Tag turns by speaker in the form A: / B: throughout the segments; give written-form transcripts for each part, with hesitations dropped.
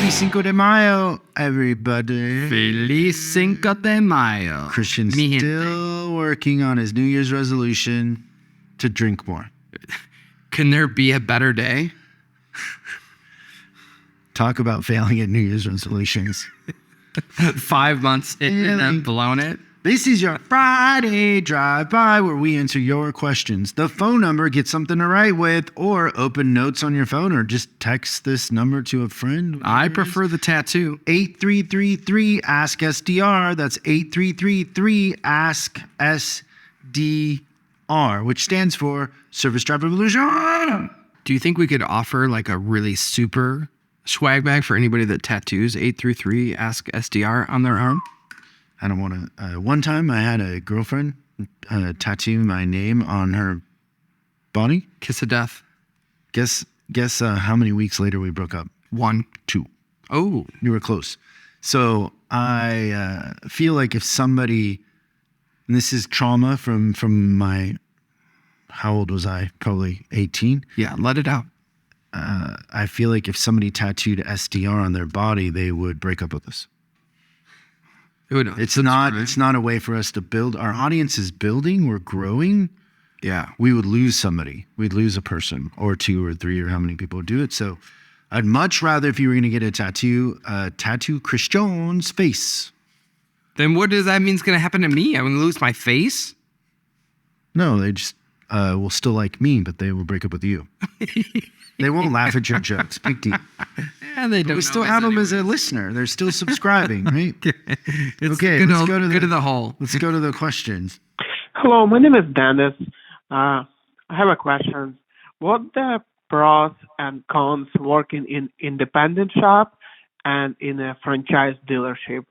A: Happy Cinco de Mayo, everybody.
B: Feliz Cinco de Mayo.
A: Christian's still working on his New Year's resolution to drink more.
B: Can there be a better day?
A: Talk about failing at New Year's resolutions.
B: 5 months in and I've blown it.
A: This is your Friday Drive-By where we answer your questions. The phone number, get something to write with, or open notes on your phone, or just text this number to a friend.
B: I prefer the tattoo.
A: 8333-ASK-SDR. That's 8333-ASK-SDR, which stands for Service Drive Revolution.
B: Do you think we could offer like a really super swag bag for anybody that tattoos 833 Ask SDR on their arm?
A: I don't want to. One time I had a girlfriend tattoo my name on her body.
B: Kiss of death.
A: Guess how many weeks later we broke up?
B: 1.
A: 2.
B: Oh.
A: You were close. So I feel like if somebody, and this is trauma from my, how old was I? Probably 18.
B: Yeah, let it out.
A: I feel like if somebody tattooed SDR on their body, they would break up with us. It's not a way for us to build. Our audience is building. We're growing.
B: Yeah.
A: We would lose somebody. We'd lose a person or 2 or 3 or how many people would do it. So I'd much rather, if you were going to get a tattoo Christian's face.
B: Then what does that mean is going to happen to me? I'm going to lose my face?
A: No, they just will still like me, but they will break up with you. They won't laugh at your jokes. Big deal.
B: Yeah, they don't.
A: We still have them as a listener. They're still subscribing, right?
B: Okay, let's go to the hole.
A: Let's go to the questions.
C: Hello, my name is Dennis. I have a question. What the pros and cons working in independent shop and in a franchise dealership?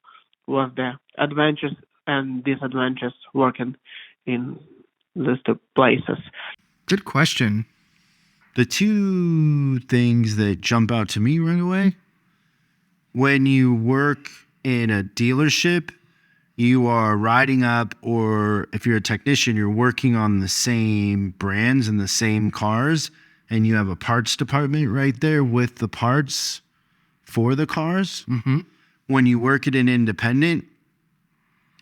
C: What the advantages and disadvantages working in these 2 places?
B: Good question.
A: The 2 things that jump out to me right away, when you work in a dealership, you are riding up, or if you're a technician, you're working on the same brands and the same cars, and you have a parts department right there with the parts for the cars.
B: Mm-hmm.
A: When you work at an independent,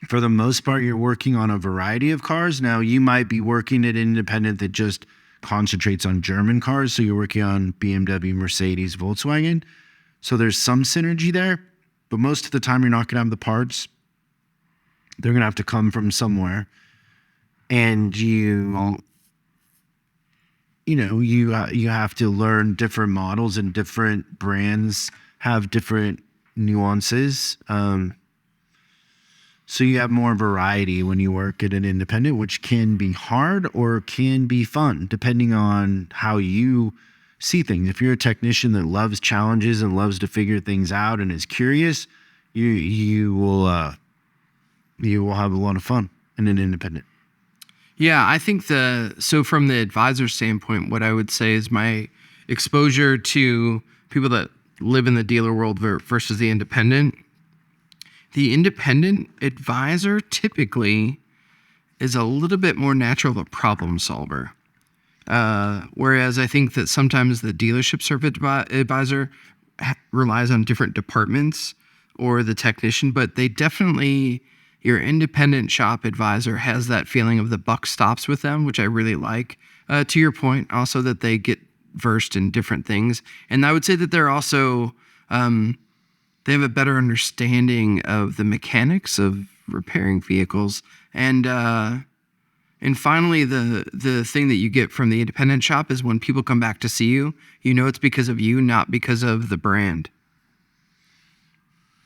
A: for the most part, you're working on a variety of cars. Now, you might be working at an independent that just concentrates on German cars. So you're working on BMW, Mercedes, Volkswagen. So there's some synergy there, but most of the time you're not going to have the parts. They're going to have to come from somewhere. And you have to learn different models, and different brands have different nuances. So you have more variety when you work at an independent, which can be hard or can be fun, depending on how you see things. If you're a technician that loves challenges and loves to figure things out and is curious, you will have a lot of fun in an independent.
B: Yeah, I think so from the advisor standpoint, what I would say is my exposure to people that live in the dealer world versus the independent. The independent advisor typically is a little bit more natural of a problem solver. Whereas I think that sometimes the dealership service advisor relies on different departments or the technician, but they definitely, your independent shop advisor has that feeling of the buck stops with them, which I really like. To your point, also that they get versed in different things. And I would say that they're also, they have a better understanding of the mechanics of repairing vehicles. And finally, the thing that you get from the independent shop is when people come back to see you, you know it's because of you, not because of the brand.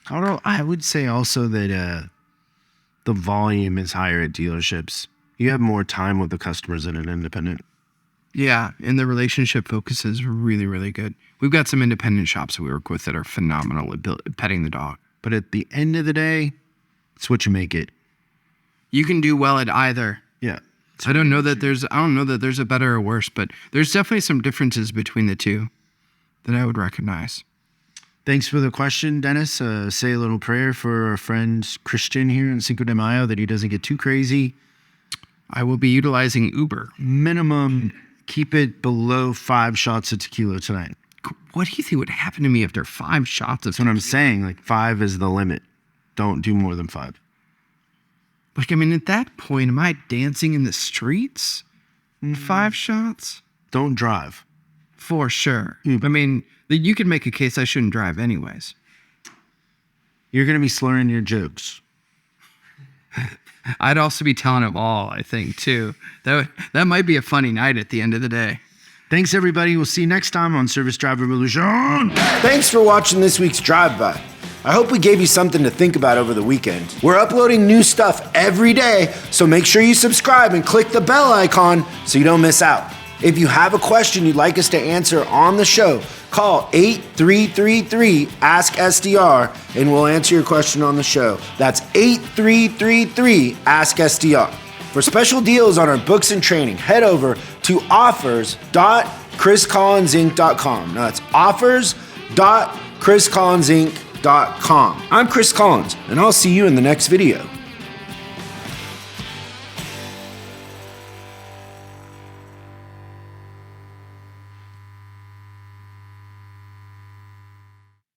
A: I would say also that the volume is higher at dealerships. You have more time with the customers than an independent.
B: Yeah, and the relationship focus is really, really good. We've got some independent shops that we work with that are phenomenal at petting the dog.
A: But at the end of the day, it's what you make it.
B: You can do well at either.
A: Yeah.
B: I don't know that there's a better or worse, but there's definitely some differences between the 2 that I would recognize.
A: Thanks for the question, Dennis. Say a little prayer for our friend Christian here in Cinco de Mayo that he doesn't get too crazy.
B: I will be utilizing Uber.
A: Minimum, keep it below 5 shots of tequila tonight.
B: what do you think would happen to me after 5 shots of
A: That's what I'm saying. Like 5 is the limit. Don't do more than 5.
B: Like, I mean, at that point, am I dancing in the streets in 5 shots?
A: Don't drive.
B: For sure. I mean, you could make a case I shouldn't drive anyways.
A: You're going to be slurring your jokes.
B: I'd also be telling them all, I think, too. That might be a funny night at the end of the day.
A: Thanks, everybody. We'll see you next time on Service Drive Revolution.
D: Thanks for watching this week's Drive By. I hope we gave you something to think about over the weekend. We're uploading new stuff every day, so make sure you subscribe and click the bell icon so you don't miss out. If you have a question you'd like us to answer on the show, call 8333-ASK-SDR and we'll answer your question on the show. That's 8333-ASK-SDR. For special deals on our books and training, head over to offers.chriscollinsinc.com. Now that's offers.chriscollinsinc.com. I'm Chris Collins, and I'll see you in the next video.